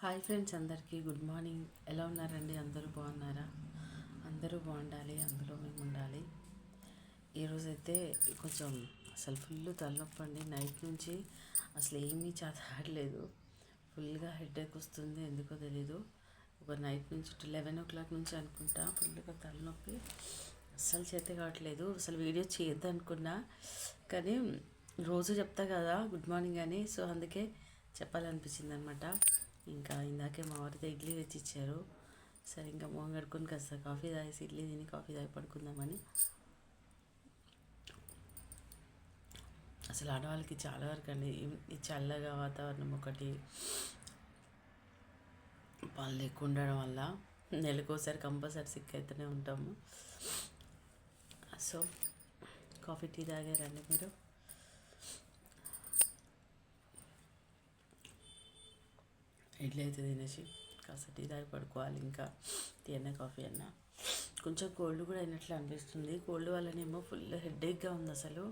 Hi friends, అందరికీ good morning. ఎలా ఉన్నారండి? అందరూ బాగున్నారా? అందరూ బాగుండాలి, అందులో మేము ఉండాలి. ఈరోజైతే కొంచెం అసలు ఫుల్ తలనొప్పి అండి. నైట్ నుంచి అసలు ఏమీ చదవట్లేదు. ఫుల్గా హెడేక్ వస్తుంది, ఎందుకో తెలీదు. ఒక నైట్ నుంచి 11 o'clock నుంచి అనుకుంటా ఫుల్గా తలనొప్పి. అస్సలు చేత కావట్లేదు. అసలు వీడియో చేద్దామనుకున్నా, కానీ రోజు చెప్తా కదా గుడ్ మార్నింగ్ అని, సో అందుకే చెప్పాలనిపించింది అనమాట. ఇంకా ఇందాకే మా వారితో ఇడ్లీ తెచ్చిచ్చారు. సరే ఇంకా మొహం కడుక్కొని కాస్త కాఫీ తాగేసి ఇడ్లీ తిని కాఫీ తాగి పడుకుందామని. అసలు ఆడవాళ్ళకి చాలా వరకు అండి ఈ చల్లగా వాతావరణం ఒకటి, పనులు ఎక్కువ ఉండడం వల్ల నెలకోసారి కంపల్సరీ సిక్ అయితేనే ఉంటాము. సో కాఫీ టీ తాగారండి మీరు? ఇడ్లీ అయితే తినేసి కాస్త టీ తాగి పడుకోవాలి. ఇంకా టీ అన్న కాఫీ అన్న. కొంచెం కోల్డ్ కూడా అయినట్లు అనిపిస్తుంది. కోల్డ్ వల్లనేమో ఫుల్ హెడేక్గా ఉంది అసలు.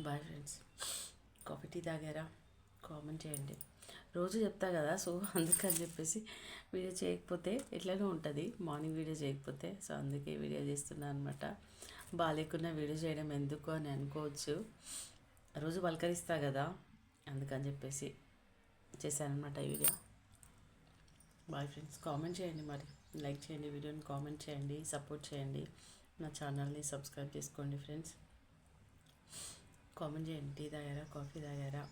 Boy friends. కాఫీ టీ తాగారా? కామెంట్ చేయండి. రోజు చెప్తా కదా, సో అందుకని చెప్పేసి వీడియో చేయకపోతే ఎట్లనో ఉంటుంది, మార్నింగ్ వీడియో చేయకపోతే. సో అందుకే వీడియో చేస్తున్నాను అనమాట. బాగాలేకున్నా వీడియో చేయడం ఎందుకు అని అనుకోవచ్చు. రోజు పలకరిస్తా కదా, అందుకని చెప్పేసి చేశాను అనమాట ఈ వీడియో. Bye friends. కామెంట్ చేయండి, మరి లైక్ చేయండి, వీడియోని కామెంట్ చేయండి, సపోర్ట్ చేయండి. నా ఛానల్ని సబ్స్క్రైబ్ చేసుకోండి ఫ్రెండ్స్. కామెంట్ చేయండి. టీ తాగారా? కాఫీ తాగారా?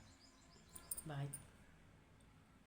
బాయ్.